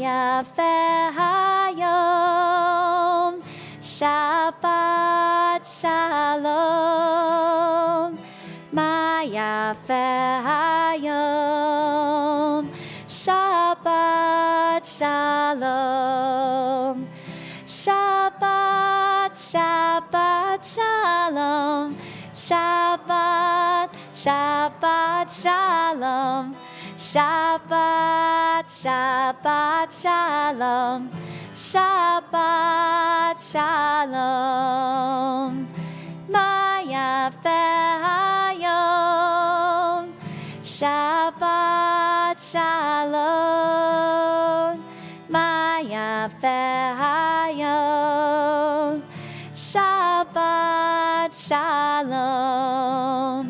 yafe hayom, Shabbat shalom. Ma yafe hayom, Shabbat shalom. Shabbat, Shabbat shalom. Shabbat, Shabbat shalom. Shabbat, Shabbat shalom. Shabbat shalom. Ma yafe hayom, Shabbat shalom. Ma yafe hayom, Shabbat shalom.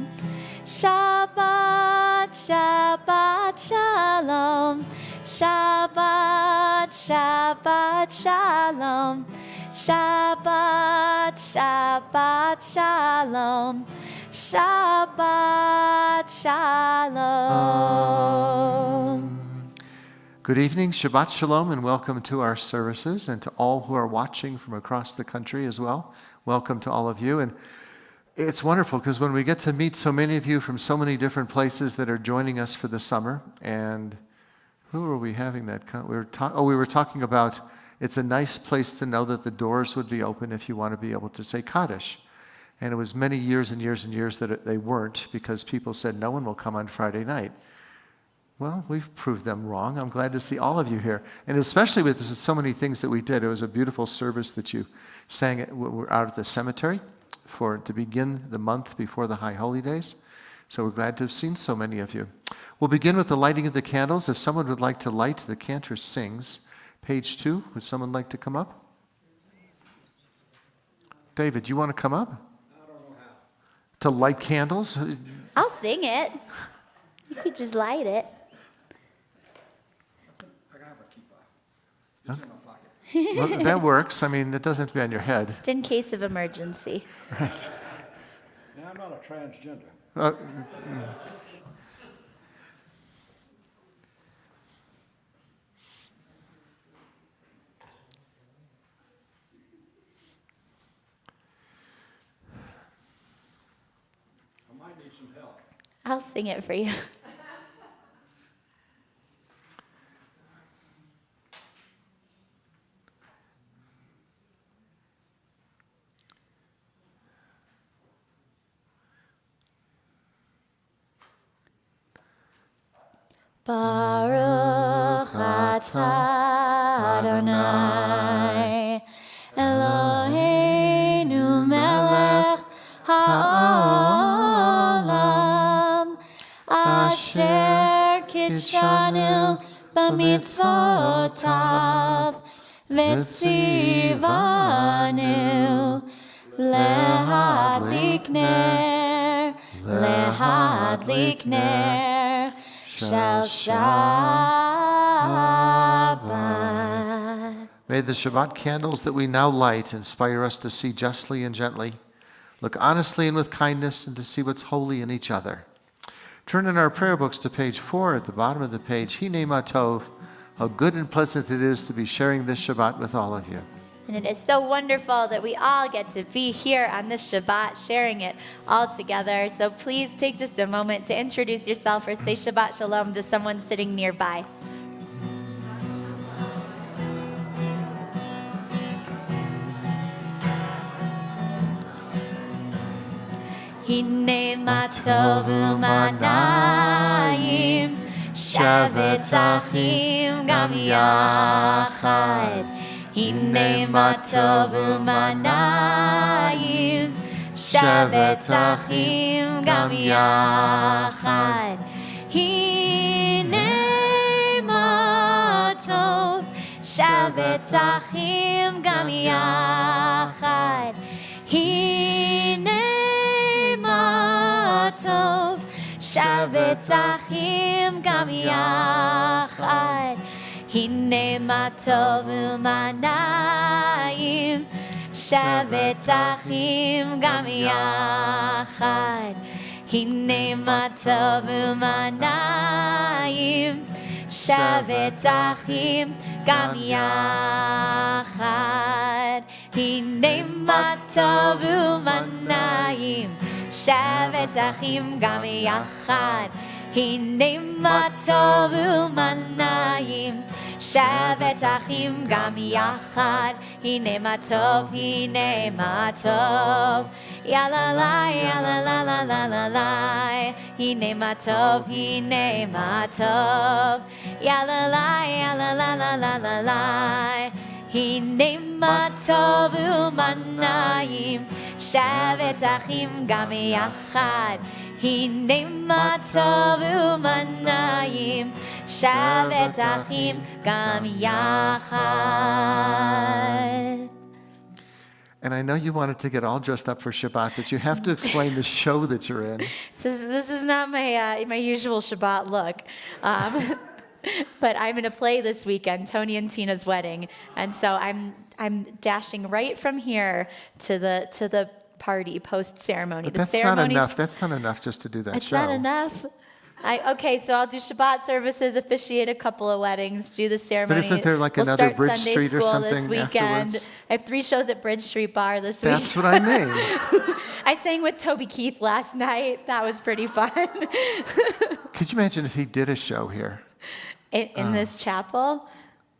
Shabbat, Shabbat shalom. Shabbat, Shabbat shalom. Shabbat, Shabbat shalom. Shabbat shalom. Good evening, Shabbat Shalom, and welcome to our services, and to all who are watching from across the country as well. Welcome to all of you. And it's wonderful because when we get to meet so many of you from so many different places that are joining us for the summer, and who were we having that? We were talking about it's a nice place to know that the doors would be open if you want to be able to say Kaddish. And it was many years and years and years that they weren't because people said no one will come on Friday night. Well, we've proved them wrong. I'm glad to see all of you here. And especially with so many things that we did. It was a beautiful service that you sang we're out at the cemetery to begin the month before the High Holy Days. So we're glad to have seen so many of you. We'll begin with the lighting of the candles. If someone would like to light, the cantor sings. Page 2, would someone like to come up? David, you want to come up? I don't know how. To light candles? I'll sing it. You could just light it. I have a kippah. It's in my pocket. Well, that works. I mean, it doesn't have to be on your head. Just in case of emergency. Right. Now, I'm not a transgender. I might need some help. I'll sing it for you. Baruch atah Adonai Eloheinu melech ha'olam asher kitshanu b'mitzvotav v'tzivanu lehadlik ner Shal Shabbat. May the Shabbat candles that we now light inspire us to see justly and gently, look honestly and with kindness, and to see what's holy in each other. Turn in our prayer books to page 4 at the bottom of the page. Hinei ma tov. How good and pleasant it is to be sharing this Shabbat with all of you. And it is so wonderful that we all get to be here on this Shabbat, sharing it all together. So please take just a moment to introduce yourself or say Shabbat Shalom to someone sitting nearby. Hine ma tov u'manayim, shavet achim gam yachad. Hine ma tov u'manayim, shavet achim gam yachad. Hine ma tov, shavet achim gam yachad. Hine ma tov, shavet achim gam yachad. Hine ma tov u'manayim, shavet achim gam yachad. Hine ma tov u'manayim, שבת אחים גם יחד. הנה מה טוב ומה נעים, שבת אחים גם יחד. הנה מה טוב ומה נעים, שבת אחים גם יחד. הנה מה טוב, הנה מה טוב. יאללה לי, יאללה לה לה לה לה לה. הנה מה טוב, הנה מה טוב. יאללה לי, יאללה לה לה לה לה לה. הנה מה טוב ומה נעים, שבת אחים גם יחד. הנה מה טוב ומה נעים, שבת אחים גם יחד. And I know you wanted to get all dressed up for Shabbat, but you have to explain the show that you're in. This is not my usual Shabbat look. But I'm in a play this weekend, Tony and Tina's wedding, and so I'm dashing right from here to the party post ceremony. But that's not enough. That's not enough just to do that it's show. Not enough. Okay, so I'll do Shabbat services, officiate a couple of weddings, do the ceremony. But isn't there like we'll another start Bridge Sunday Street or school something this weekend. afterwards? I have 3 shows at Bridge Street Bar this week. That's what I mean. I sang with Toby Keith last night. That was pretty fun. Could you imagine if he did a show here? In this chapel?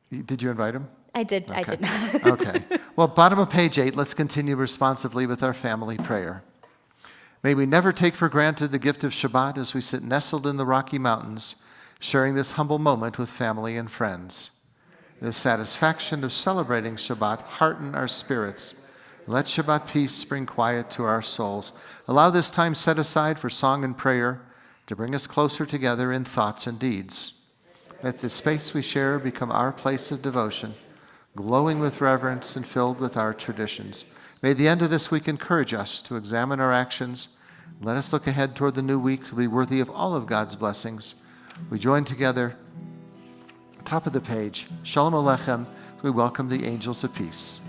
Did you invite him? I did. Okay. I did not. Okay. Well, bottom of page 8, let's continue responsively with our family prayer. May we never take for granted the gift of Shabbat as we sit nestled in the Rocky Mountains, sharing this humble moment with family and friends. The satisfaction of celebrating Shabbat hearten our spirits. Let Shabbat peace bring quiet to our souls. Allow this time set aside for song and prayer to bring us closer together in thoughts and deeds. Let the space we share become our place of devotion, glowing with reverence and filled with our traditions. May the end of this week encourage us to examine our actions. Let us look ahead toward the new week to be worthy of all of God's blessings. We join together, top of the page, Shalom Aleichem, we welcome the angels of peace.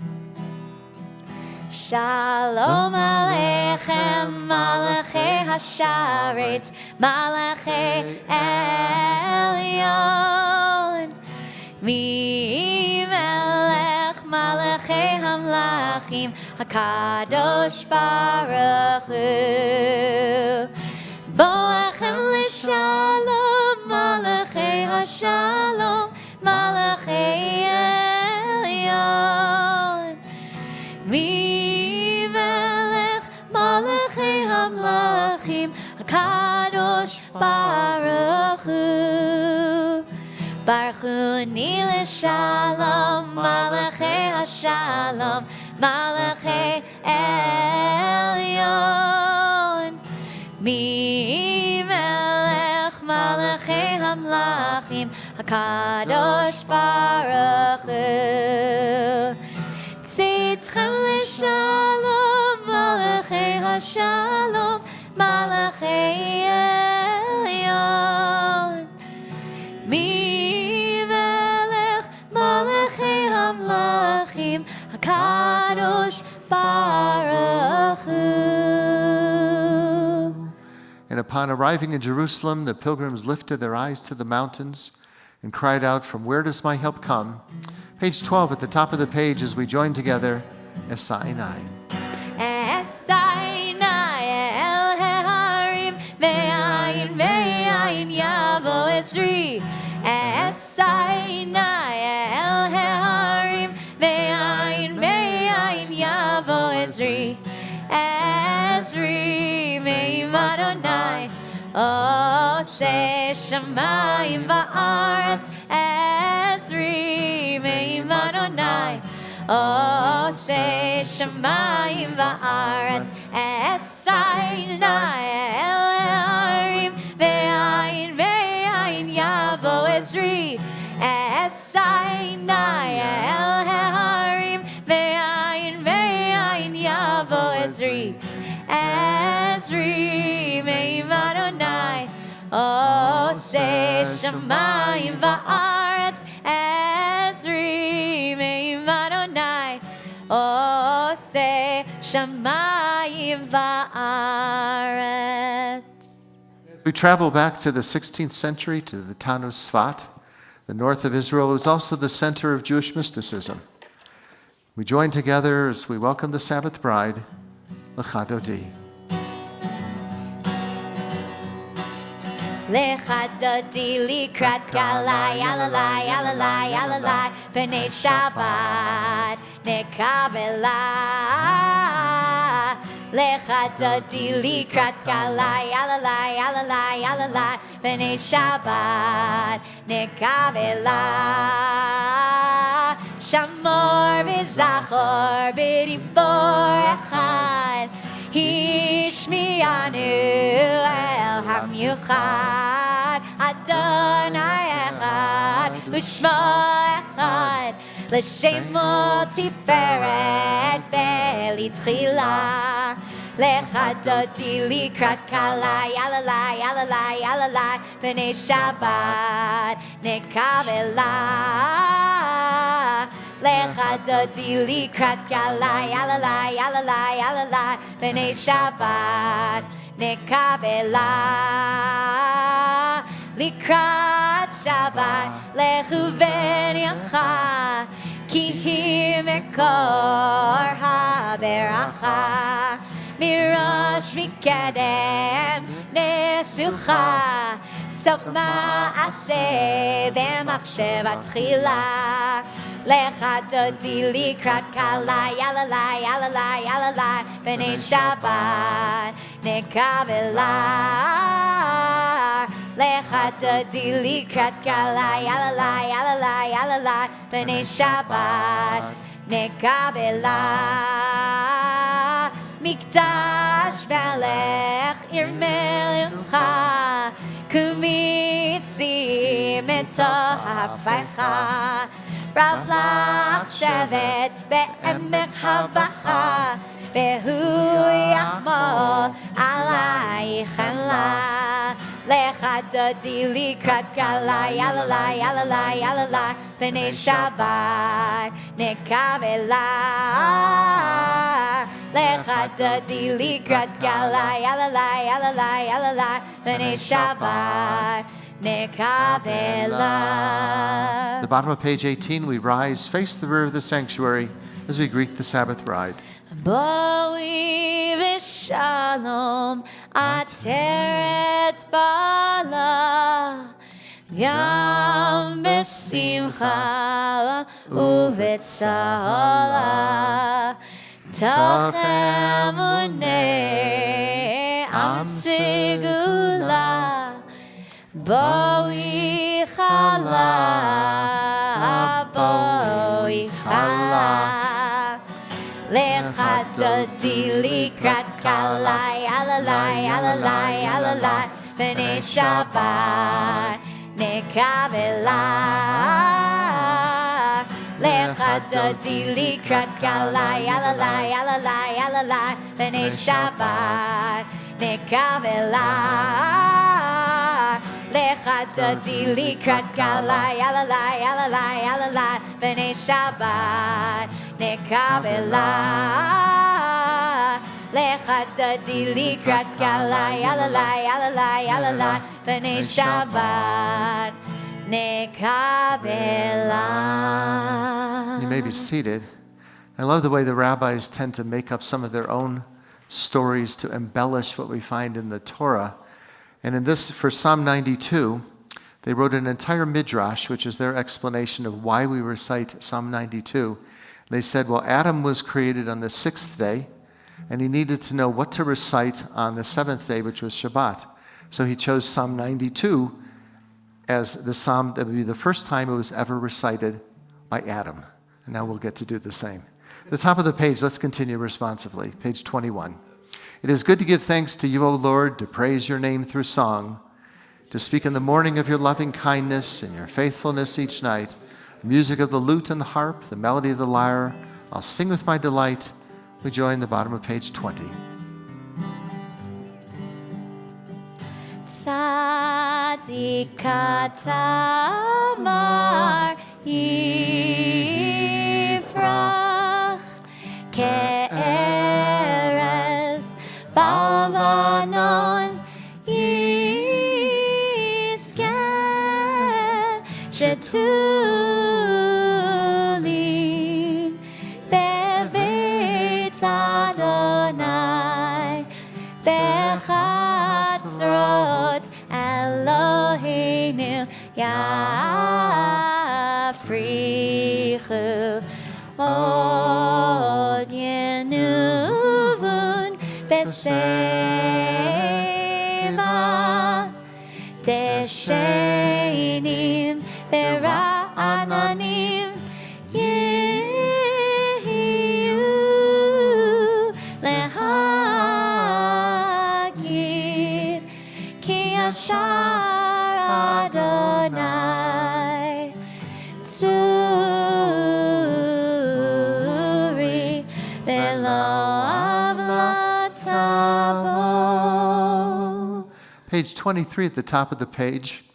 Shalom Aleichem, Malachei Hasharet, Malachei Elyon. Mi melech Malachei Hamlachim, HaKadosh Baruch Hu. Boachem l'shalom, Malachei Hashalom, Malachei Elyon. Mi melech Malachei Hamlachim, HaKadosh Baruch Hu. Baruch Hu ni l'shalom, Malachei Hashalom, Malachei Elyon. Mi melech Malachei Hamlachim, HaKadosh Baruch Hu. Tzitchem l'shalom, Malachei Hashalom, Malachei Elyon. Mi melech Malachei Hamlachim, HaKadosh Baruch Hu. And upon arriving in Jerusalem, the pilgrims lifted their eyes to the mountains and cried out, "From where does my help come?" Page 12 at the top of the page as we join together, Esainai. Esainai el harim, ve'ayin ve'ayin yavo Ezri. Esainai el harim, ve'ayin ve'ayin yavo Ezri. Ezri me'im Adonai, oseh shamayim va'aretz. Ezri me'im Adonai, oseh shamayim va'aretz. Esainai el harim, ve'ayin ve'ayin yavo Ezri. Esainai el harim, ve'ayin ve'ayin yavo Ezri. Ezri me'im Adonai, oseh shamayim va'aretz. Ezri me'im Adonai, oseh shamayim va'aretz. We travel back to the 16th century to the town of Svat, The north of Israel was also the center of Jewish mysticism. We join together as we welcome the Sabbath bride, Lecha Dodi. Lecha Dodi likrat galai, alalai, alalai, alalai, B'nai Shabbat nekabela. Lecha Dodi likrat galai, alalai, alalai, alalai, B'nai Shabbat nekabela. Shamor v'zachor b'dibor echad, Hishmianu el hamyuchad, Adonai echad, U'shmo echad, L'shemo tiferet v'litchila. Lecha Dodi likrat kalai, alalai, alalai, alalai, B'nai Shabbat nekabela. Lecha Dodi likrat galai, alalai, alalai, alalai, B'nai Shabbat nekabela. Likrat Shabbat lechu v'nyacha, ki hi mekor haberacha, mirash mikedem nesucha, sof ma'aseh v'machshevat tchila. Lecha Dodi likrat kalai, alalai, alalai, alalai, B'nai Shabbat nekabela. Lecha Dodi likrat kalai, alalai, alalai, alalai, B'nai Shabbat nekabela. Mikdash melech ir melecha, kumitzi metohafecha, Rav lach shevet be'emek havacha, Behu yachmol alaychem la. Lecha Dodi likrat galai, alalai, alalai, alalai, B'nai Shabbat nekabela. Lecha Dodi likrat galai, alalai, alalai, alalai, B'nai Shabbat nekabela. The bottom of page 18, we rise, face the rear of the sanctuary as we greet the Sabbath bride. Boi v'shalom ateret bala, Yam b'simcha u'v'tzahala, Tachem unei am segula, Boi chala, boi chala. Lecha Dodi likrat kalai, alalai, alalai, alalai, B'nai Shabbat nekabela. Lecha Dodi likrat kalai, alalai, alalai, alalai, B'nai Shabbat nekabela. Lecha Dodi likrat kalai, alalai, alalai, alalai, B'nai Shabbat nekabela. Lecha Dodi likrat kalai, alalai, alalai, alalai, B'nai Shabbat nekabela. You may be seated. I love the way the rabbis tend to make up some of their own stories to embellish what we find in the Torah. And in this, for Psalm 92, they wrote an entire midrash, which is their explanation of why we recite Psalm 92. They said, well, Adam was created on the 6th day, and he needed to know what to recite on the 7th day, which was Shabbat. So he chose Psalm 92 as the psalm that would be the first time it was ever recited by Adam. And now we'll get to do the same. At the top of the page, let's continue responsively. Page 21. It is good to give thanks to you, O Lord, to praise your name through song, to speak in the morning of your loving kindness and your faithfulness each night, music of the lute and the harp, the melody of the lyre. I'll sing with my delight. We join the bottom of page 20. Tzadik tamar yifrach ke'erez balanon yizkeh שתולים בבית אדוני בחצרות אלוהינו יפריחו עוד ינובון בשיבה דשנים ורעננים יהיו להגיד כי ישר אדוני צורי ולא עוולת בו. Page 23 at the top of the page.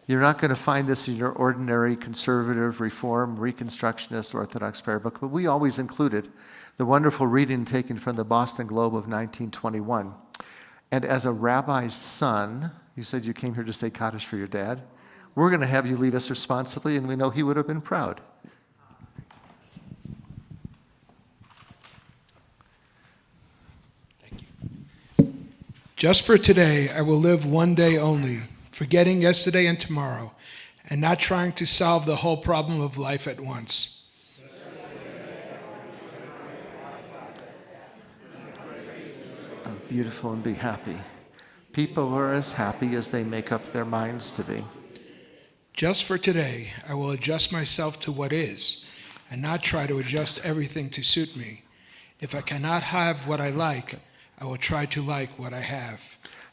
You're not going to find this in your ordinary conservative, reform, reconstructionist, Orthodox prayer book, but we always included the wonderful reading taken from the Boston Globe of 1921. And as a rabbi's son, you said you came here to say Kaddish for your dad. We're going to have you lead us responsibly, and we know he would have been proud. Thank you. Just for today, I will live one day only, forgetting yesterday and tomorrow, and not trying to solve the whole problem of life at once. Beautiful and be happy. People are as happy as they make up their minds to be. Just for today, I will adjust myself to what is, and not try to adjust everything to suit me. If I cannot have what I like, I will try to like what I have.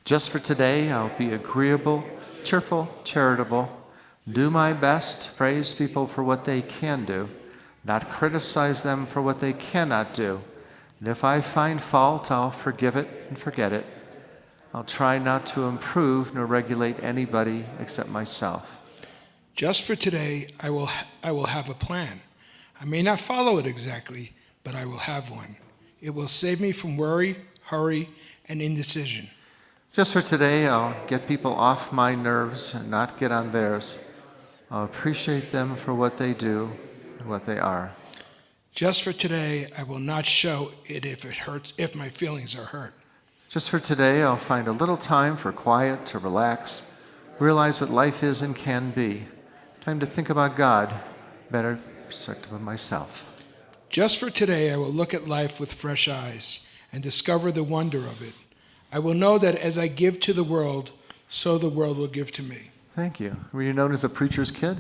Just for today, I'll be agreeable, cheerful, charitable, do my best, praise people for what they can do, not criticize them for what they cannot do. And if I find fault, I'll forgive it and forget it. I'll try not to improve nor regulate anybody except myself. Just for today, I will have a plan. I may not follow it exactly, but I will have one. It will save me from worry, hurry, and indecision. Just for today, I'll get people off my nerves and not get on theirs. I'll appreciate them for what they do and what they are. Just for today, I will not show it if it hurts, if my feelings are hurt. Just for today, I'll find a little time for quiet, to relax, realize what life is and can be. Time to think about God, better perspective of myself. Just for today, I will look at life with fresh eyes and discover the wonder of it. I will know that as I give to the world, so the world will give to me. Thank you. Were you known as a preacher's kid?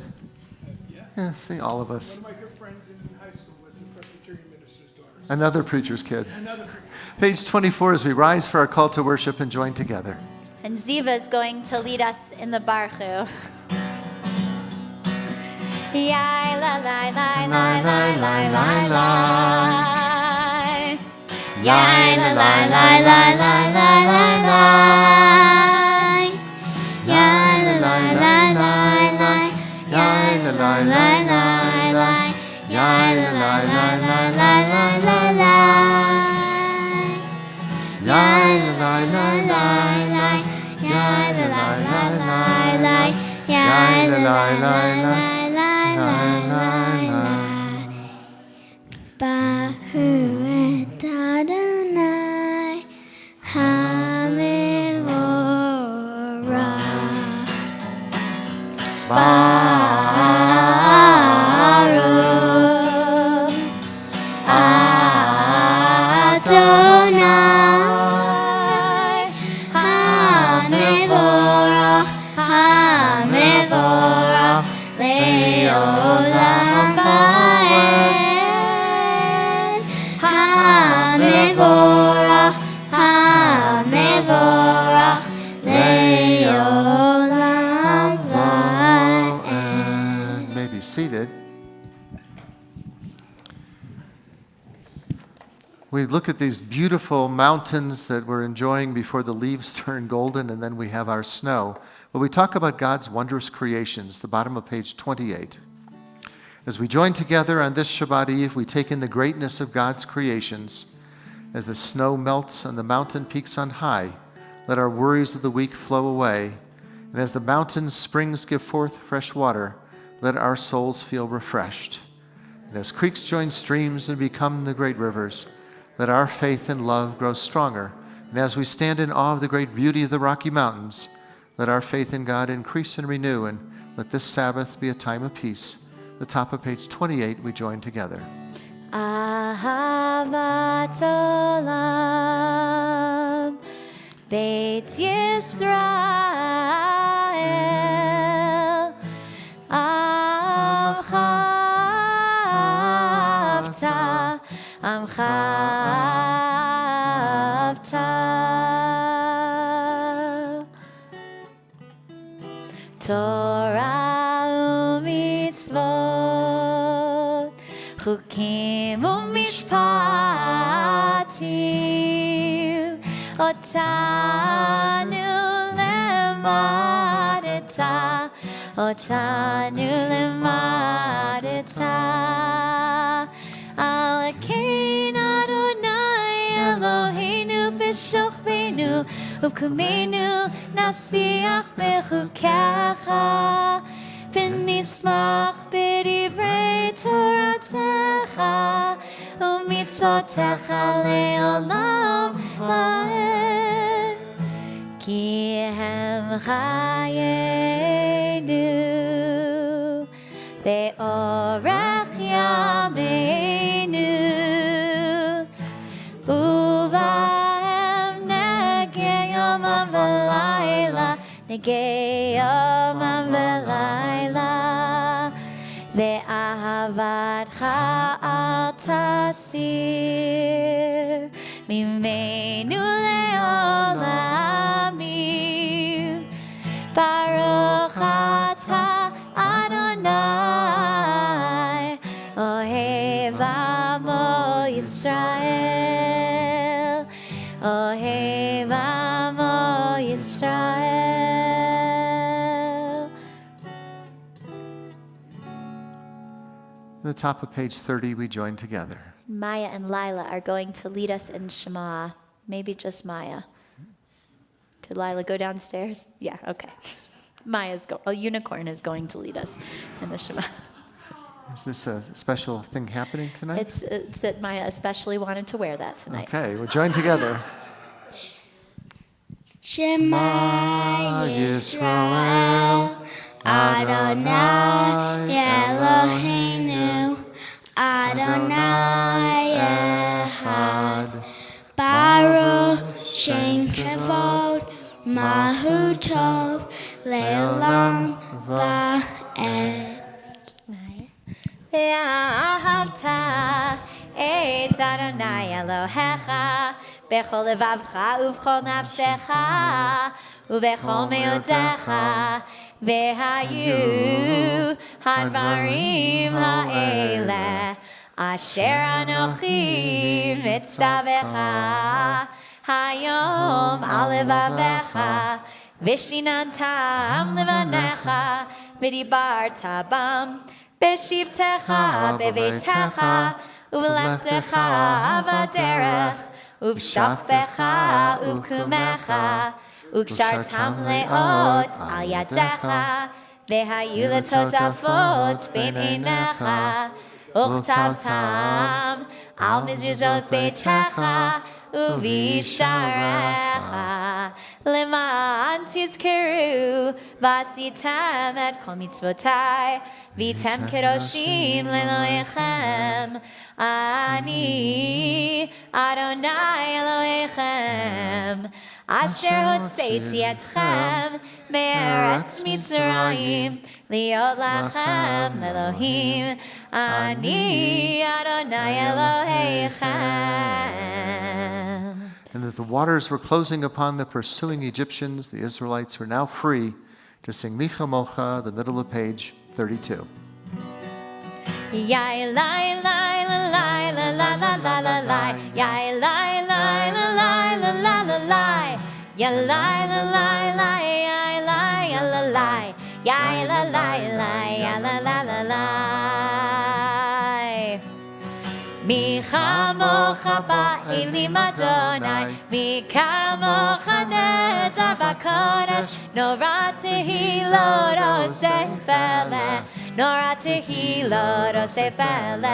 Yeah. Yeah, see, all of us. One of my good friends in high school was a Presbyterian minister's daughter. Another preacher's kid. Another preacher. Page 24 as we rise for our call to worship and join together. And Ziva is going to lead us in the Barchu. Yai la la la la la la la la. Yai la la la la la la la la. Yai la la la la la. Yai la la la la la. Yai la la la la la la la la. Yai la la la la la. Yai la la la la la. Yai la la la la. Bahu et Adonai Hamevorah. Baruch Adonai Hamevorah, Hamevorah Leolam Vaed. Hamevorah, Hamevorah Leolam Vaed. May be seated. We look at these beautiful mountains that we're enjoying before the leaves turn golden, and then we have our snow. But we talk about God's wondrous creations, the bottom of page 28. As we join together on this Shabbat Eve, we take in the greatness of God's creations. As the snow melts on the mountain peaks on high, let our worries of the week flow away. And as the mountain springs give forth fresh water, let our souls feel refreshed. And as creeks join streams and become the great rivers, let our faith and love grow stronger. And as we stand in awe of the great beauty of the Rocky Mountains, let our faith in God increase and renew, and let this Sabbath be a time of peace. The top of page 28, we join together. Ahavat olam, Beit Yisrael, Amcha avta, Amcha avta. Torah u'mitzvot, chukim u'mishpatim, otanu lemadeta, otanu lemadeta. Alakein Adonai Eloheinu b'shochbeinu, ובקומנו נשיח בחוקיך, ונשמח בדברי תורתך, ומצוותיך לעולם ועד. כי הם חיינו, באורך ימינו, נגי יומם ולילה, ואהבתך אל תסיר ממנו לעולמים. ברוך אתה אדוני, אוהב עמו ישראל, אוהב עמו ישראל. At the top of page 30, we join together. Maya and Lila are going to lead us in Shema. Maybe just Maya. Did Lila go downstairs? Yeah, okay. A unicorn is going to lead us in the Shema. Is this a special thing happening tonight? It's that Maya especially wanted to wear that tonight. Okay, we'll join together. Shema Yisrael, Adonai Eloheinu, Adonai Echad, Baruch Shem Kevod, Mahu Tov, Le'olam Va'ed. ואהבת את אדוני אלוהיך בכל לבבך ובכל נפשך ובכל מאודך, והיו הדברים האלה אשר אנוכי מצווך היום על לבבך, ושיננתם לבניך ודיברת בם בשבתך בביתך ובלכתך בדרך ובשכבך ובקומך וקשרתם לאות על ידך, והיו לטוטפות בין עיניך, וכתבתם על מזוזות ביתך ובשעריך, למען תזכרו ועשיתם את כל מצוותיי, והייתם קדושים לאלוהיכם. אני אדוני אלוהיכם, אשר הוצאתי אתכם מארץ מצרים, להיות לכם לאלוהים. אני אדוני אלוהיכם. And as the waters were closing upon the pursuing Egyptians, the Israelites were now free to sing Micha Mocha, the middle of page 32. Yai lai lai la lai la la la la la lai, yai lai lai la lai la la la lai, ya lai la lai lai, yai lai ya la lai, yai la lai lai ya la la la lai. Mi chamocha ba'elim Adonai, mi kamocha neder v'kodesh, nora tehilot oseh veleh. Nora tehilot osepelech.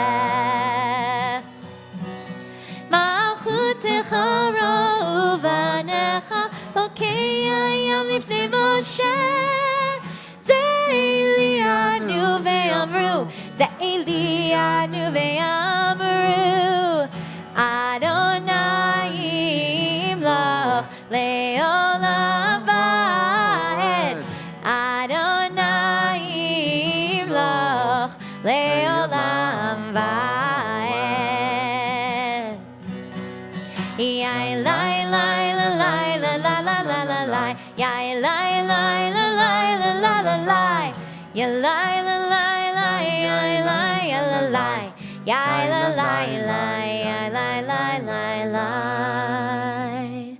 Malchutecha ra'uvanecha Elkei hayam lifnei Moshe Ze'elianu ve'amru Ze'elianu ve'amru Adonai imloch le'olam va'ed Adonai imloch le'olam va'ed Yai lai lai la lai la la la la la lai Yai lai lai la lai la la la lai Ya lai la lai lai yai lai ya la lai Yai la lai lai yai lai lai lai lai.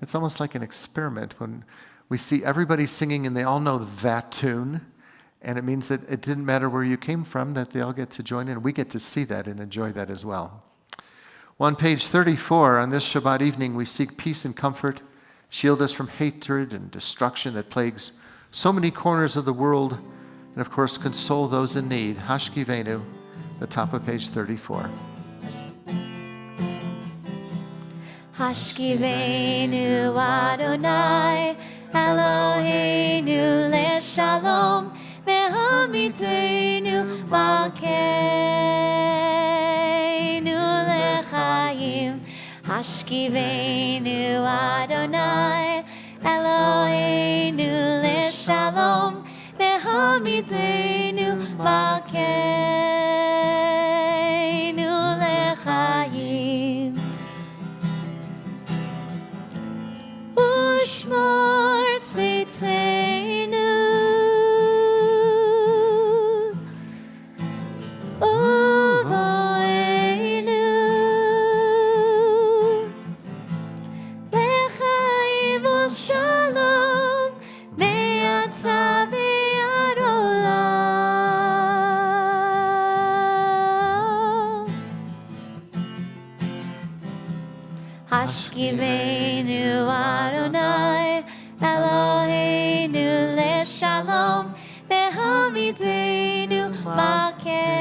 It's almost like an experiment when we see everybody singing and they all know that tune. And it means that it didn't matter where you came from, that they all get to join in. We get to see that and enjoy that as well. Well, on page 34, on this Shabbat evening, we seek peace and comfort, shield us from hatred and destruction that plagues so many corners of the world, and of course, console those in need. Hashkivenu, the top of page 34. Hashkivenu Adonai Eloheinu leShalom Ve'hamidenu Malkeinu leChaim Hashkivenu Adonai Eloheinu leShalom Ve'hamidenu Malkeinu leChaim Ushmor tzveiteinu Uvoeinu Lechaim u'shalom Me'ata ve'ad olam Hashkivenu Adonai Eloheinu leShalom Ve'hamidenu Malkeinu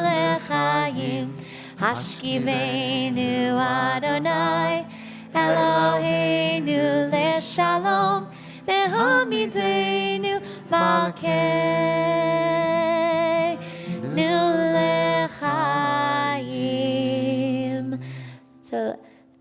leChaim Hashkivenu Adonai Eloheinu leShalom Ve'hamidenu Malkeinu leChaim. So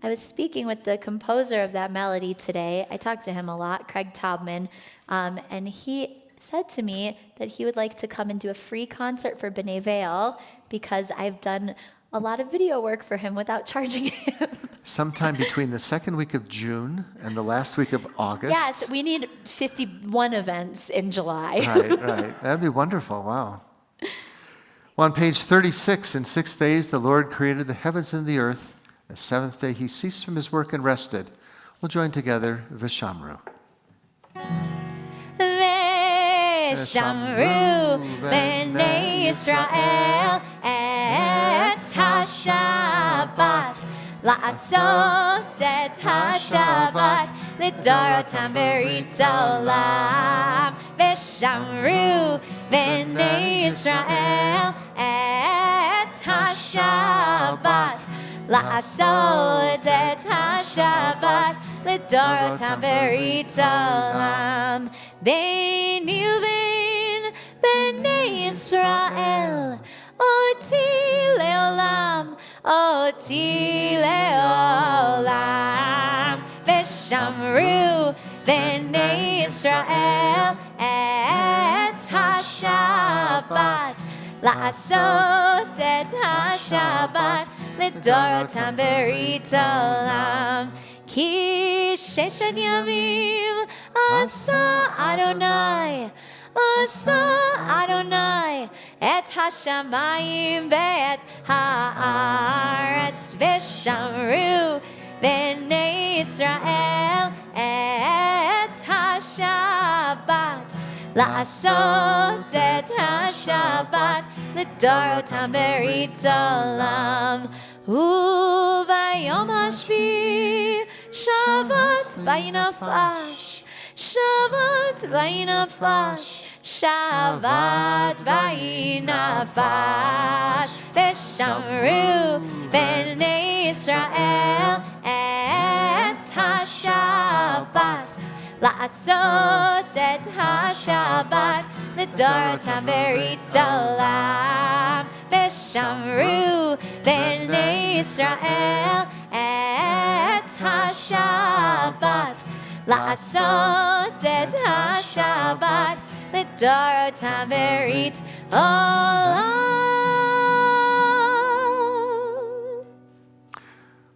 I was speaking with the composer of that melody today. I talked to him a lot, Craig Taubman, and he said to me that he would like to come and do a free concert for B'nai Vail because I've done a lot of video work for him without charging him. Sometime between the second week of June and the last week of August. Yes, we need 51 events in July. Right. That'd be wonderful. Wow. Well, on page 36, in 6 days the Lord created the heavens and the earth. The seventh day he ceased from his work and rested. We'll join together, Vishamru. Veshamru b'nei Yisrael et ha-Shabbat la'asot et ha-Shabbat lidorotam berit olam. Veshamru b'nei Yisrael et ha-Shabbat la'asot et ha-Shabbat lidorotam berit olam. Beini ubein b'nei Yisrael oti leolam Veshamru b'nei Yisrael et ha-Shabbat la'asot et ha-Shabbat lidorotam berit olam. Ki sheshet yamim asa Adonai et hashamayim ve'et ha'aretz. Veshamru b'nei Yisrael et ha-Shabbat la'asot et ha-Shabbat lidorotam berit olam. Uvayom hashvi Shabbat vayinafash Shabbat vayinafash v'shamru b'nei Yisrael et HaShabbat la'asot et HaShabbat l'dorotam v'ritolam v'shamru b'nei Yisrael et HaShabbat la'asot et HaShabbat l'dorotam v'ritolam.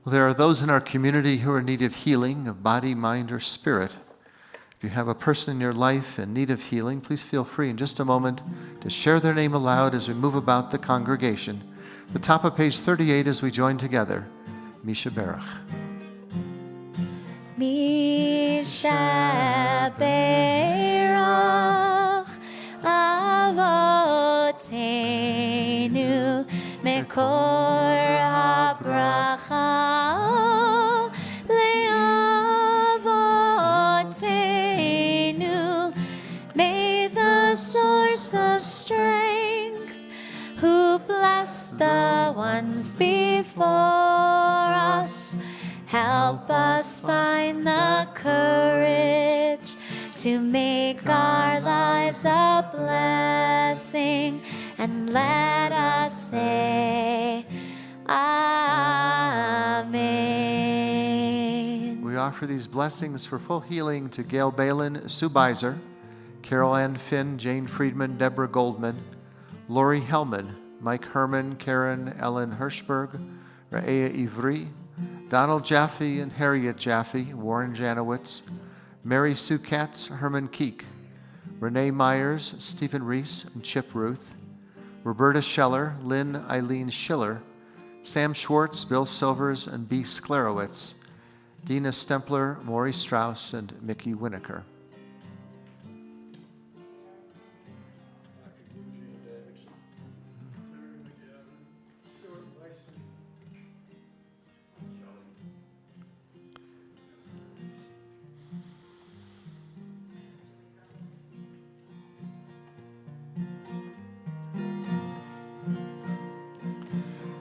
Well, there are those in our community who are in need of healing of body, mind, or spirit. If you have a person in your life in need of healing, please feel free in just a moment to share their name aloud as we move about the congregation. The top of page 38 as we join together. Misha Berach. Misha Berach Avotenu Mekor HaBracha Le'avotenu. May the source of strength who blessed the ones before us help us find the courage to make our lives a blessing, and let us say Amen. We offer these blessings for full healing to Gail Balin, Sue Beiser, Carol Ann Finn, Jane Friedman, Deborah Goldman, Lori Hellman, Mike Herman, Karen Ellen Hirschberg, Ra'ea Ivri, Donald Jaffe and Harriet Jaffe, Warren Janowitz, Mary Sue Katz, Herman Keek, Renee Myers, Stephen Reese, and Chip Ruth, Roberta Scheller, Lynn Eileen Schiller, Sam Schwartz, Bill Silvers, and B. Sklerowitz, Dina Stempler, Maury Strauss, and Mickey Winokur.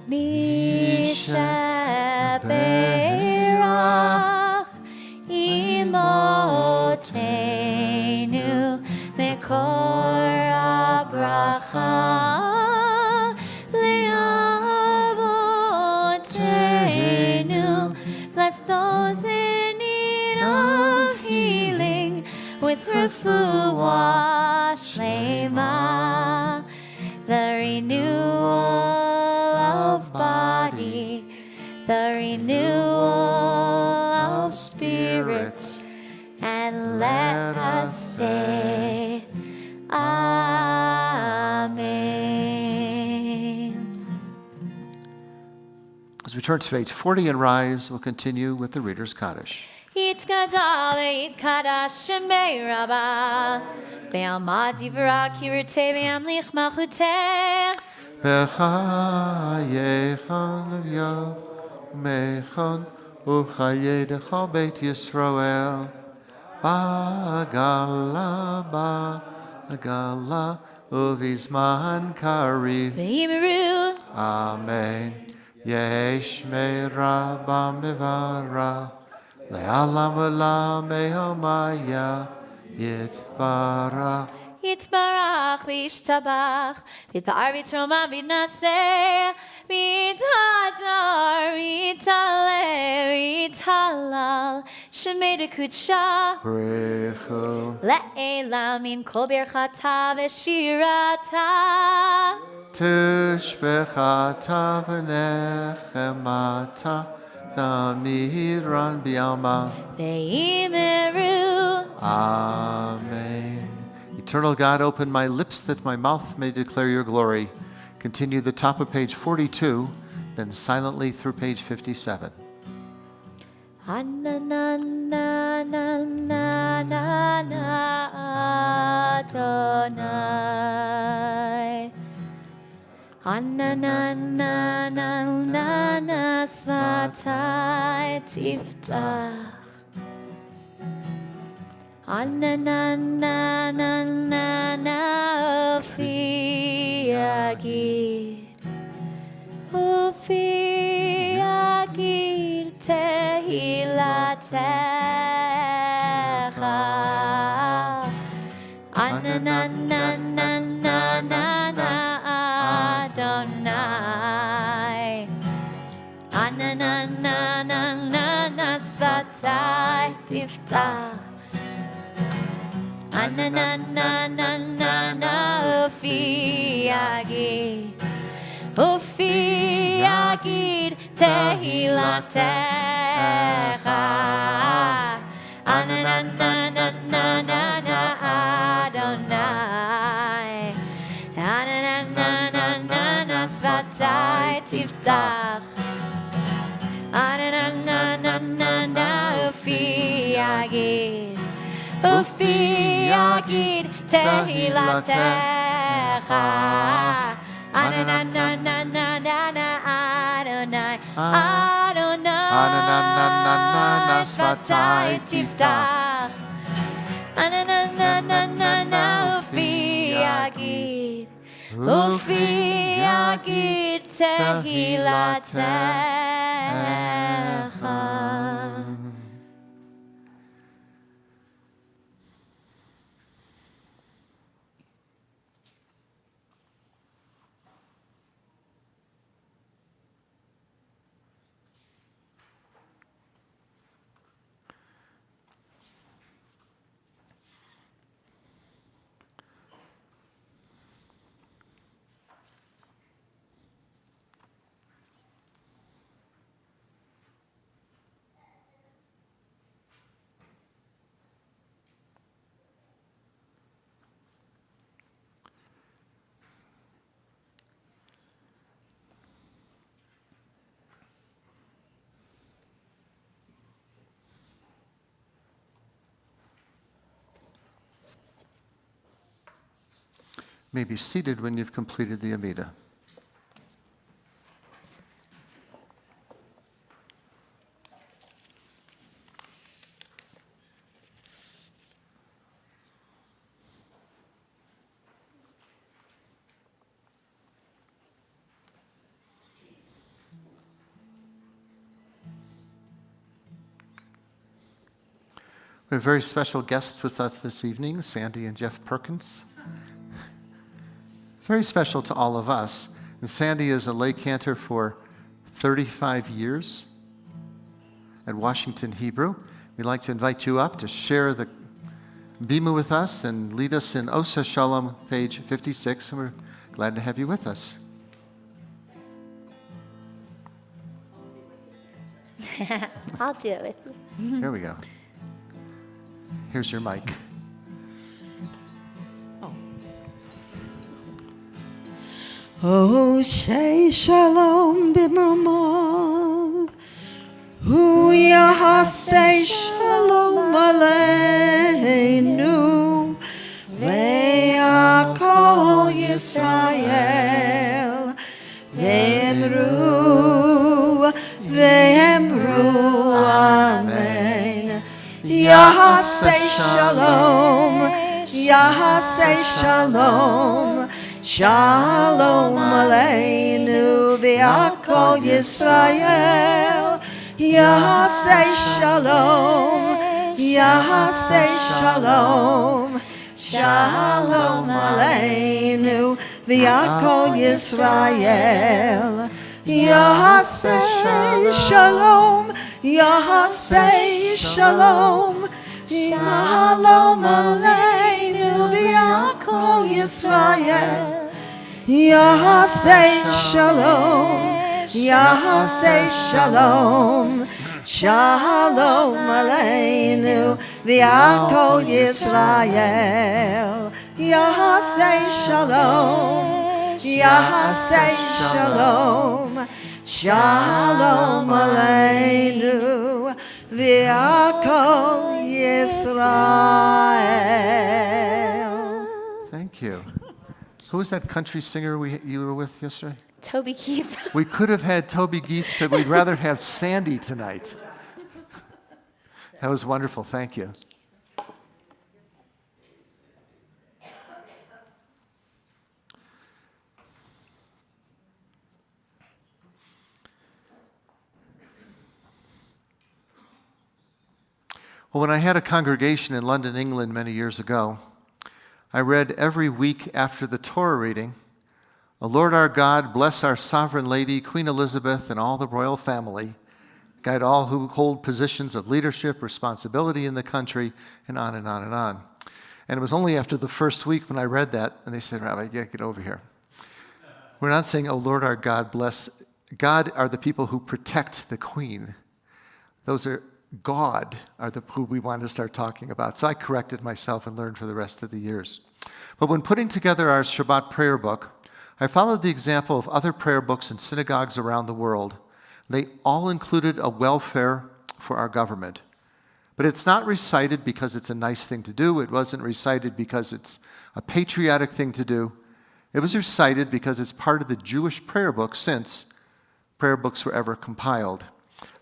Misha Berach Imotenu Mekor HaBracha Le'avotenu. Bless those in need of healing with refuah shlema, the renewal of body, the renewal of spirit, and let us say Amen. As we turn to page 40 and rise, we'll continue with the Reader's Kaddish. Yitkada v'yitkadash shemei Rabbah, ve'alma divra kirtei ve'amlich malchutei. B'chayechan v'yomechon uv'chayedecha Beit Yisrael ba'gala uv'izman kariv. V'yimeru Amen. Yesh me'rabba mevara le'alam v'la me'omaya yitbarach. Yitbarach v'yishtabach v'yitbar v'yitroma v'yinaseh v'yithadar v'yitale v'yitalal shemei dekudsha Brechu le'elam min kol birchata v'shirata. Tishbechata v'nechemata Tamiran b'yalma. V'yimeru. Amen. Eternal God, open my lips that my mouth may declare your glory. Continue the top of page 42, then silently through page 57. Adonai. Ananana svatai tiftach. Ananana Ufi Yagid Tehilatecha Anananananana Adonai Ananananana Svatai Tiftach Ananananana Ufi Yagid Tehilatecha Ananananana Adonai Ananananana Svatai Tiftach Ananananana Ufi Yagid Tehilatecha Ananananana Adonai Adonai Svatai Tiftach Ananananana Ufi Yagid Tehilatecha. May be seated when you've completed the Amida. We have very special guests with us this evening, Sandy and Jeff Perkins. Very special to all of us. And Sandy is a lay cantor for 35 years at Washington Hebrew. We'd like to invite you up to share the Bima with us and lead us in Osa Shalom, page 56, and we're glad to have you with us. I'll do it with you. Here we go. Here's your mic. Oh, say shalom b'mamav, hu yahaseh shalom aleinu, ve'akol Yisrael, ve'emru amen. Yahaseh shalom, Yahaseh shalom, Shalom Aleinu v'Yakol Yisrael, Yahaseh Shalom, Yahaseh Shalom, Shalom Aleinu v'Yakol Yisrael, Yahaseh Shalom, Yahaseh Shalom, Shalom Aleinu v'Yakol Yisrael. Yahaseh Shalom, Yahaseh Shalom, Shalom Aleinu v'Yakol Yisrael. Yahaseh Shalom, Yahaseh Shalom, Shalom Aleinu v'Yakol Yisrael. Thank you. Who was that country singer you were with yesterday? Toby Keith. We could have had Toby Keith, but we'd rather have Sandy tonight. That was wonderful. Thank you. Well, when I had a congregation in London, England many years ago, I read every week after the Torah reading, "O Lord our God, bless our sovereign lady, Queen Elizabeth, and all the royal family. Guide all who hold positions of leadership, responsibility in the country," and on and on and on. And it was only after the first week when I read that, and they said, "Rabbi, get over here. We're not saying, 'O Lord our God, bless.' God are the people who protect the Queen. God are who we want to start talking about." So I corrected myself and learned for the rest of the years. But when putting together our Shabbat prayer book, I followed the example of other prayer books in synagogues around the world. They all included a welfare for our government. But it's not recited because it's a nice thing to do. It wasn't recited because it's a patriotic thing to do. It was recited because it's part of the Jewish prayer book since prayer books were ever compiled.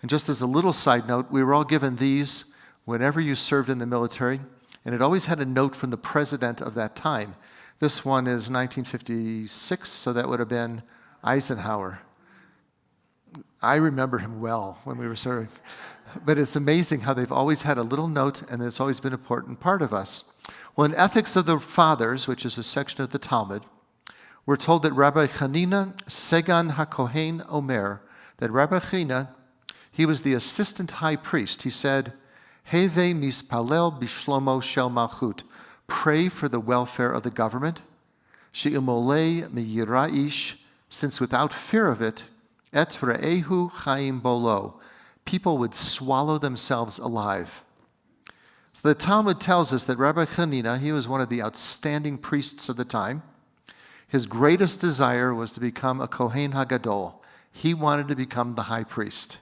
And just as a little side note, we were all given these whenever you served in the military, and it always had a note from the president of that time. This one is 1956, so that would have been Eisenhower. I remember him well when we were serving. But it's amazing how they've always had a little note, and it's always been an important part of us. Well, in Ethics of the Fathers, which is a section of the Talmud, we're told that Rabbi Chanina Segan HaKohen Omer, that Rabbi Chanina, he was the assistant high priest. He said, "Heve mispalel bishlomo shel malchut," pray for the welfare of the government. She'imolei miyiraish, since without fear of it, et re'ehu chaim bolo, people would swallow themselves alive. So the Talmud tells us that Rabbi Chanina, he was one of the outstanding priests of the time. His greatest desire was to become a Kohen HaGadol. He wanted to become the high priest.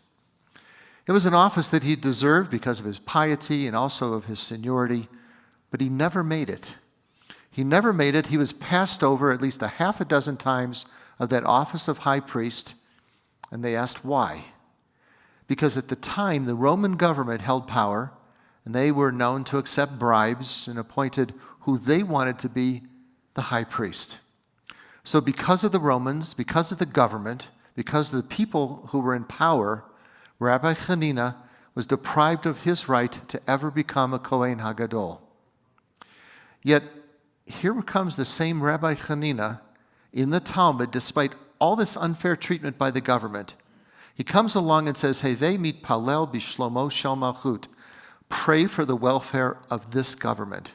It was an office that he deserved because of his piety and also of his seniority, but he never made it. He never made it. He was passed over at least a half a dozen times of that office of high priest, and they asked why. Because at the time, the Roman government held power, and they were known to accept bribes and appointed who they wanted to be the high priest. So because of the Romans, because of the government, because of the people who were in power, Rabbi Chanina was deprived of his right to ever become a Kohen HaGadol. Yet, here comes the same Rabbi Chanina in the Talmud, despite all this unfair treatment by the government. He comes along and says, "Hevei mitpalel bishlomo shel malchut," pray for the welfare of this government.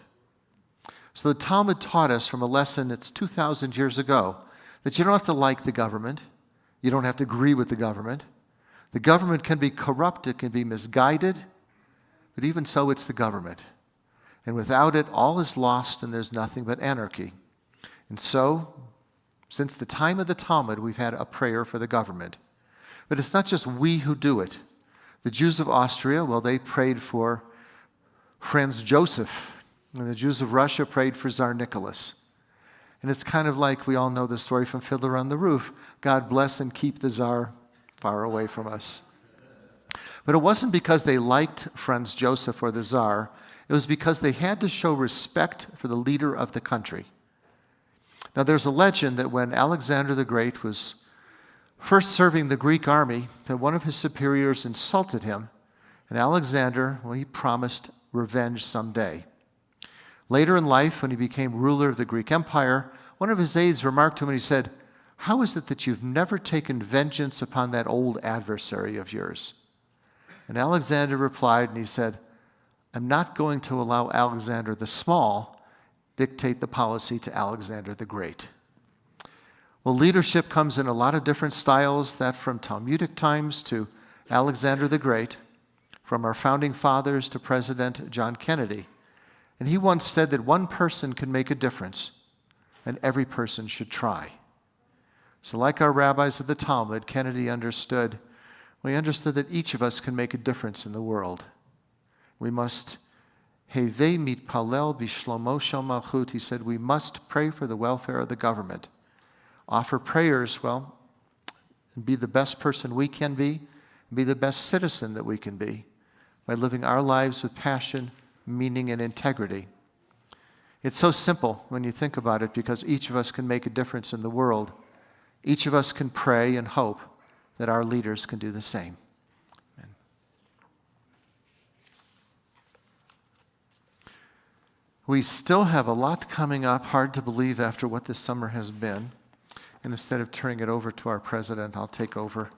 So the Talmud taught us from a lesson that's 2,000 years ago that you don't have to like the government. You don't have to agree with the government. The government can be corrupt, it can be misguided, but even so, it's the government. And without it, all is lost and there's nothing but anarchy. And so, since the time of the Talmud, we've had a prayer for the government. But it's not just we who do it. The Jews of Austria, well, they prayed for Franz Joseph, and the Jews of Russia prayed for Tsar Nicholas. And it's kind of like we all know the story from Fiddler on the Roof. God bless and keep the Tsar far away from us. But it wasn't because they liked Franz Joseph or the Tsar. It was because they had to show respect for the leader of the country. Now, there's a legend that when Alexander the Great was first serving the Greek army, that one of his superiors insulted him, and Alexander, well, he promised revenge someday. Later in life, when he became ruler of the Greek Empire, one of his aides remarked to him and he said, "How is it that you've never taken vengeance upon that old adversary of yours?" And Alexander replied and he said, "I'm not going to allow Alexander the Small dictate the policy to Alexander the Great." Well, leadership comes in a lot of different styles, that from Talmudic times to Alexander the Great, from our founding fathers to President John Kennedy. And he once said that one person can make a difference, and every person should try. So like our rabbis of the Talmud, Kennedy understood that each of us can make a difference in the world. We must, Hevei mitpalel bishlomo shel malchut, he said, we must pray for the welfare of the government. Offer prayers, and be the best person we can be the best citizen that we can be by living our lives with passion, meaning, and integrity. It's so simple when you think about it because each of us can make a difference in the world. Each of us can pray and hope that our leaders can do the same. Amen. We still have a lot coming up, hard to believe after what this summer has been. And instead of turning it over to our president, I'll take over.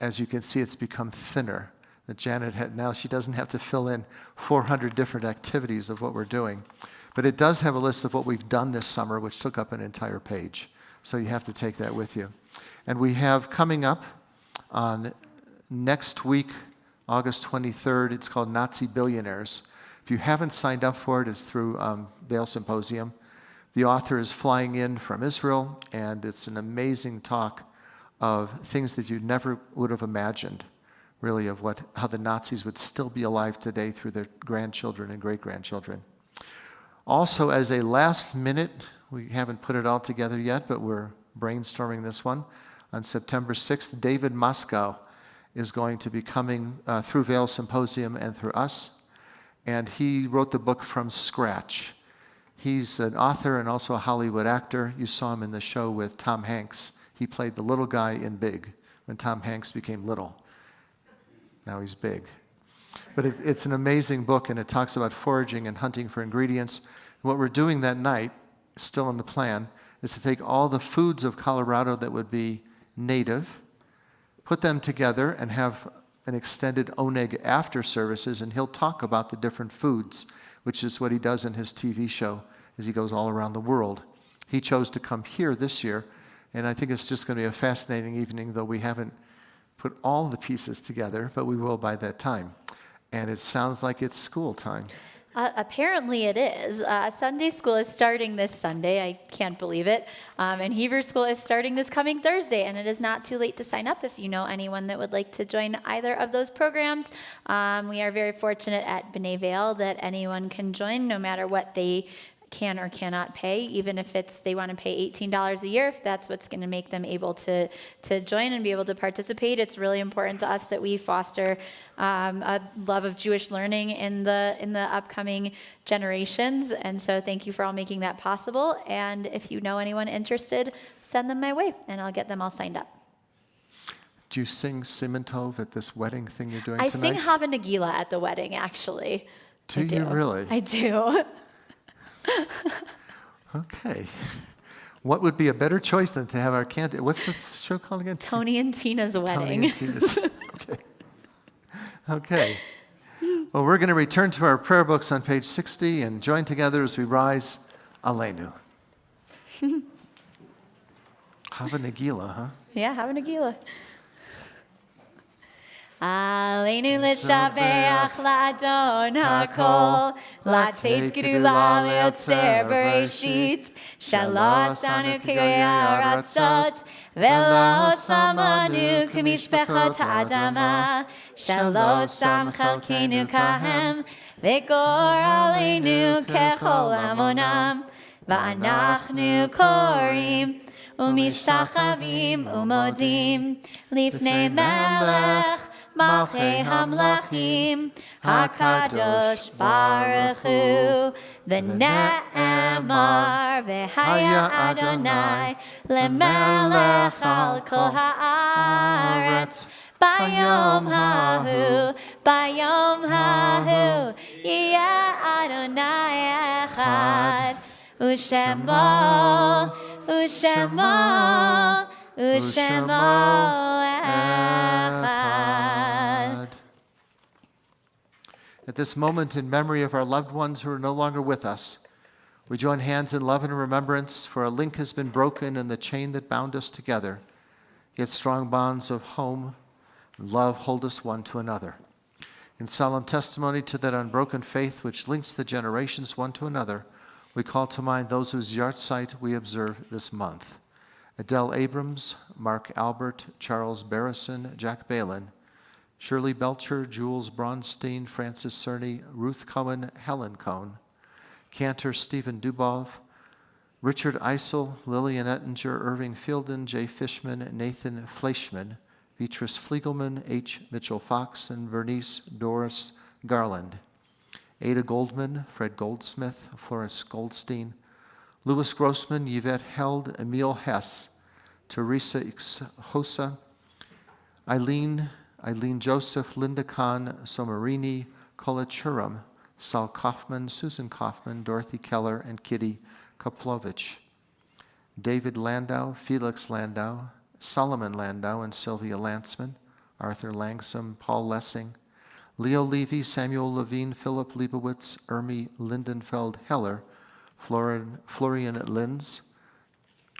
As you can see, it's become thinner. That Janet had, now she doesn't have to fill in 400 different activities of what we're doing. But it does have a list of what we've done this summer, which took up an entire page. So you have to take that with you. And we have coming up on next week, August 23rd, it's called Nazi Billionaires. If you haven't signed up for it, it's through Vail Symposium. The author is flying in from Israel, and it's an amazing talk of things that you never would have imagined, really, of how the Nazis would still be alive today through their grandchildren and great-grandchildren. Also, as a last minute, we haven't put it all together yet, but we're brainstorming this one. On September 6th, David Moscow is going to be coming through Vail Symposium and through us, and he wrote the book from scratch. He's an author and also a Hollywood actor. You saw him in the show with Tom Hanks. He played the little guy in Big when Tom Hanks became little. Now he's big. But it's an amazing book, and it talks about foraging and hunting for ingredients. And what we're doing that night, still in the plan, is to take all the foods of Colorado that would be native, put them together, and have an extended oneg after services, and he'll talk about the different foods, which is what he does in his TV show as he goes all around the world. He chose to come here this year, and I think it's just going to be a fascinating evening, though we haven't put all the pieces together, but we will by that time. And it sounds like it's school time. Apparently it is. Sunday school is starting this Sunday. I can't believe it. And Hebrew school is starting this coming Thursday. And it is not too late to sign up if you know anyone that would like to join either of those programs. We are very fortunate at B'nai Vail that anyone can join no matter what they can or cannot pay, even if they want to pay $18 a year, if that's what's going to make them able to join and be able to participate. It's really important to us that we foster a love of Jewish learning in the upcoming generations. And so thank you for all making that possible. And if you know anyone interested, send them my way, and I'll get them all signed up. Do you sing Siman Tov at this wedding thing you're doing I tonight? sing Hava Nagila at the wedding, actually. Do you really? I do. Okay. What would be a better choice than to have our candidate? What's the show called again? Tony and Tina's wedding. Tony and Tina's. Okay. Okay. Well, we're going to return to our prayer books on page 60 and join together as we rise Aleinu. Hava Nagila, huh? Yeah, Hava Nagila. Aleinu l'shabeach la'adon hakol, la'teit gedula le'otzer bereshit, shalos anu k'goyei ha'aratzot, ve'lo samanu k'mishpechot ha'adama, shalos sam chalkeinu kahem, ve'gor aleinu kechol amonam, va'anachnu korim, u'mishtachavim u'modim, lifnei melech, Malchei Hamlachim, HaKadosh Baruch Hu, V'ne'emar, V'haya Adonai, Lemelech al kol ha'aretz, Bayom hahu, Yiyeh Adonai echad, U'shemo echad. At this moment, in memory of our loved ones who are no longer with us, we join hands in love and remembrance, for a link has been broken in the chain that bound us together. Yet strong bonds of home and love hold us one to another. In solemn testimony to that unbroken faith which links the generations one to another, we call to mind those whose yahrzeit we observe this month. Adele Abrams, Mark Albert, Charles Barrison, Jack Balin, Shirley Belcher, Jules Bronstein, Francis Cerny, Ruth Cohen, Helen Cohn, Cantor Stephen Dubov, Richard Eisel, Lillian Ettinger, Irving Fielden, Jay Fishman, Nathan Fleischman, Beatrice Fliegelman, H. Mitchell Fox, and Bernice Doris Garland, Ada Goldman, Fred Goldsmith, Florence Goldstein, Louis Grossman, Yvette Held, Emil Hess, Teresa Hosa, Eileen Joseph, Linda Kahn, Somarini, Kola Churum, Sal Kaufman, Susan Kaufman, Dorothy Keller, and Kitty Koplovich. David Landau, Felix Landau, Solomon Landau, and Sylvia Lantzman, Arthur Langsam, Paul Lessing, Leo Levy, Samuel Levine, Philip Leibowitz, Ermi Lindenfeld Heller, Florian Linz,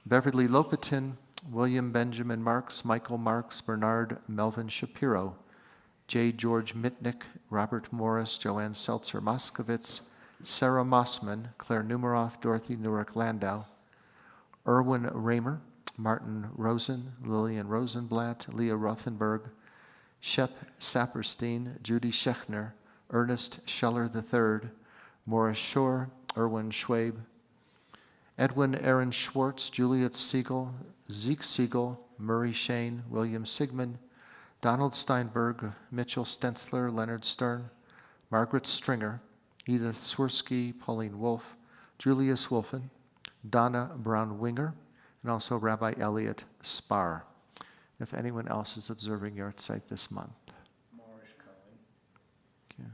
Beverly Lopatin, William Benjamin Marks, Michael Marks, Bernard Melvin Shapiro, J. George Mitnick, Robert Morris, Joanne Seltzer Moskowitz, Sarah Mossman, Claire Numeroff, Dorothy Nurek Landau, Erwin Raymer, Martin Rosen, Lillian Rosenblatt, Leah Rothenberg, Shep Saperstein, Judy Schechner, Ernest Scheller III, Morris Shore, Erwin Schwabe, Edwin Aaron Schwartz, Juliet Siegel, Zeke Siegel, Murray Shane, William Sigmund, Donald Steinberg, Mitchell Stensler, Leonard Stern, Margaret Stringer, Edith Swirsky, Pauline Wolf, Julius Wolfen, Donna Brown-Winger, and also Rabbi Elliot Spar. If anyone else is observing your site this month. Okay.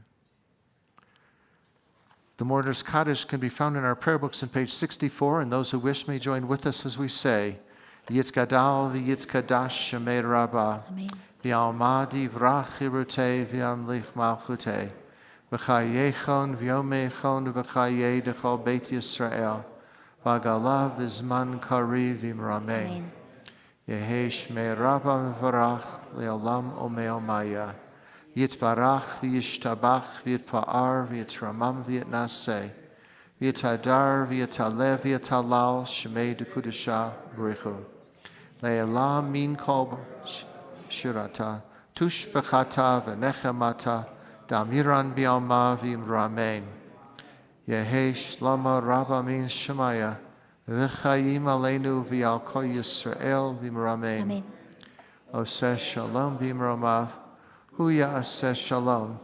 The Mourner's Kaddish can be found in our prayer books on page 64, and those who wish may join with us as we say, Yitzgadal v'yitzkadash shemei Rabbah, v'alma divrach chirutei v'amlich malchutei, v'chayechon v'yomechon v'chayei dechol Beit Yisrael, v'agalav v'zman kari v'imramein. Yehesh me Rabba v'varach le'olam omeomaya. Yitbarach v'yishtabach v'yitpa'ar v'yitramam v'yitnaseh. V'yitadar v'yitalev v'yitalal shemei dekudasha b'richu. Le'elam min kol shirata. Tush b'chata v'nechemata. Damiran b'yalma v'imramein. Yehesh lama Rabba min shemaya. V'chayim aleinu v'yal kol Yisrael v'imramein. Amen. Oseh shalom v'imramav. Hu ya'aseh shalom.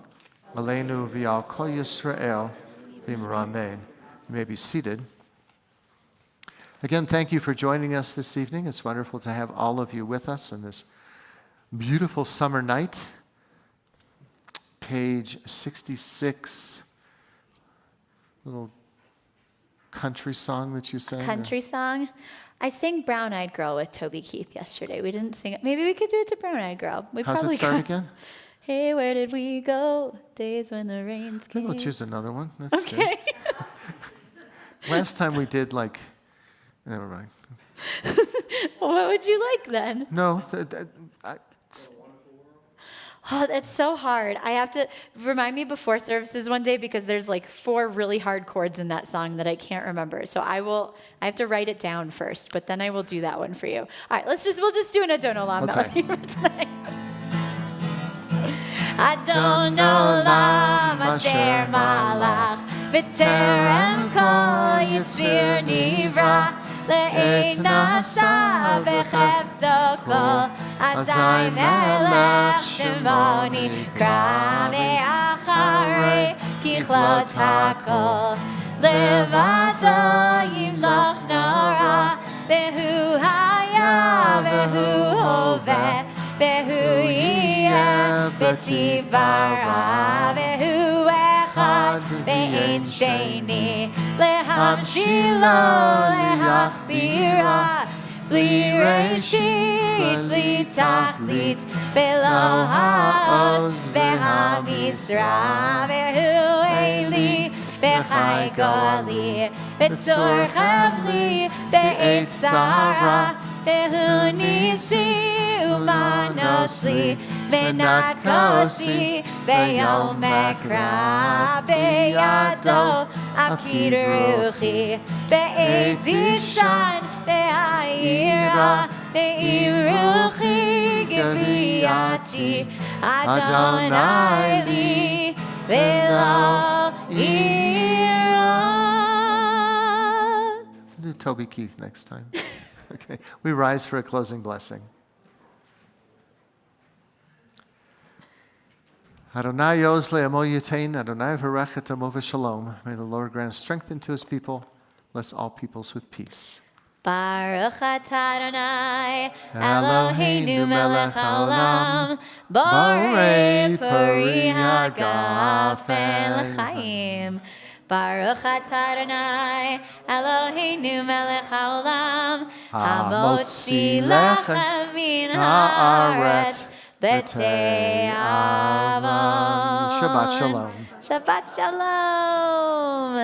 Aleinu v'yal kol Yisrael v'imramein. You may be seated. Again, thank you for joining us this evening. It's wonderful to have all of you with us on this beautiful summer night. Page 66, little country song that you sang? Country song. I sang Brown Eyed Girl with Toby Keith yesterday. We didn't sing it. Maybe we could do it to Brown Eyed Girl. We How's probably it start could. again? Hey, where did we go? Days when the rains came. Maybe we'll choose another one. That's Okay. good. Last time we did never mind. Well, what would you like then? No, Oh, that's so hard. I have to remind me before services one day because there's 4 really hard chords in that song that I can't remember. So I have to write it down first, but then I will do that one for you. All right, we'll just do an Adon Olam melody for tonight. Adon Olam asher malach v'terem kol yitzir nivra le'ein nasa v'chefzo kol azai melech shemoni kra me'acharei kichlot hakol levado yimloch nora vehu haya vehu hoveh vehu yiyeh b'tivara vehu echad ve'en sheni lehamshilo lehachbira bli reshit bli tachlit velo ha'oz ve'hamizra vehu eli ve'chai goli ve'tzorchem li ve'et tzara vehu nisi umanos li ve'nat kosi ve'yom ekra be'yado afkid ruchi ve'et ishan ve'ayira ve'iruchi geviati Adonai li ve'lo ira. do Toby Keith next time. Okay, we rise for a closing blessing. Adonai Yos le'amo yitain, Adonai v'rachet amo v'shalom. May the Lord grant strength to his people, bless all peoples with peace. Baruch atah Adonai, Eloheinu melech haolam, borei peri hagafen l'chaim. Baruch atah Adonai, Eloheinu melech haolam, hamotzi lechem min haaretz b'tei avon. Shabbat shalom. Shabbat shalom.